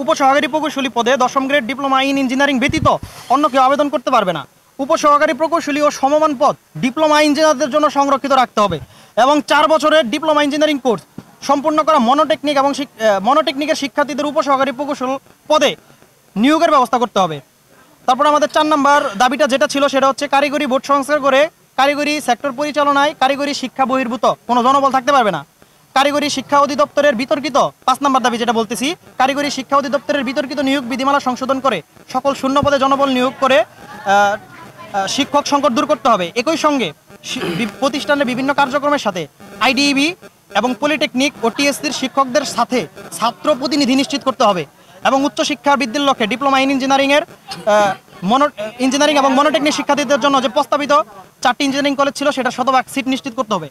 উপসহকারী প্রকৌশলী পদে 10ম গ্রেড ডিপ্লোমা ইন ইঞ্জিনিয়ারিং ব্যতীত অন্য কেউ আবেদন করতে পারবে না। উপসহকারী প্রকৌশলী ও সমমান পদ ডিপ্লোমা ইঞ্জিনিয়ারদের জন্য সংরক্ষিত রাখতে হবে এবং 4 বছরের ডিপ্লোমা ইঞ্জিনিয়ারিং কোর্স সম্পূর্ণ করা মনোটেকনিক এবং মনোটেকনিকের শিক্ষার্থীদের উপসহকারী প্রকৌশল পদে নিয়োগের ব্যবস্থা করতে হবে। তারপর আমাদের 4 নম্বর দাবিটা যেটা ছিল সেটা হচ্ছে কারিগরি বোর্ড সংস্কার করে কারিগরি সেক্টর পরিচালনায় কারিগরি শিক্ষা বহির্ভূত কোনো জনবল থাকতে পারবে না। কারিগরি শিক্ষা অধিদপ্তরের বিতর্কিত 5 নম্বর দাবি যেটা বলতেছি, কারিগরি শিক্ষা অধিদপ্তরের বিতর্কিত নিয়োগ বিধিমালা সংশোধন করে সকল শূন্য পদে জনবল নিয়োগ করে শিক্ষক সংকট দূর করতে হবে। একই সঙ্গে প্রতিষ্ঠানের বিভিন্ন কার্যক্রমের সাথে আইডিইবি এবং পলিটেকনিক ও টিএসসির শিক্ষকদের সাথে ছাত্র প্রতিনিধি নিশ্চিত করতে হবে এবং উচ্চশিক্ষা বৃদ্ধির লক্ষ্যে ডিপ্লোমা ইন ইঞ্জিনিয়ারিং এবং মনোটেকনিক শিক্ষার্থীদের জন্য যে প্রস্তাবিত 4টি ইঞ্জিনিয়ারিং কলেজ ছিল সেটা 100% সিট নিশ্চিত করতে হবে।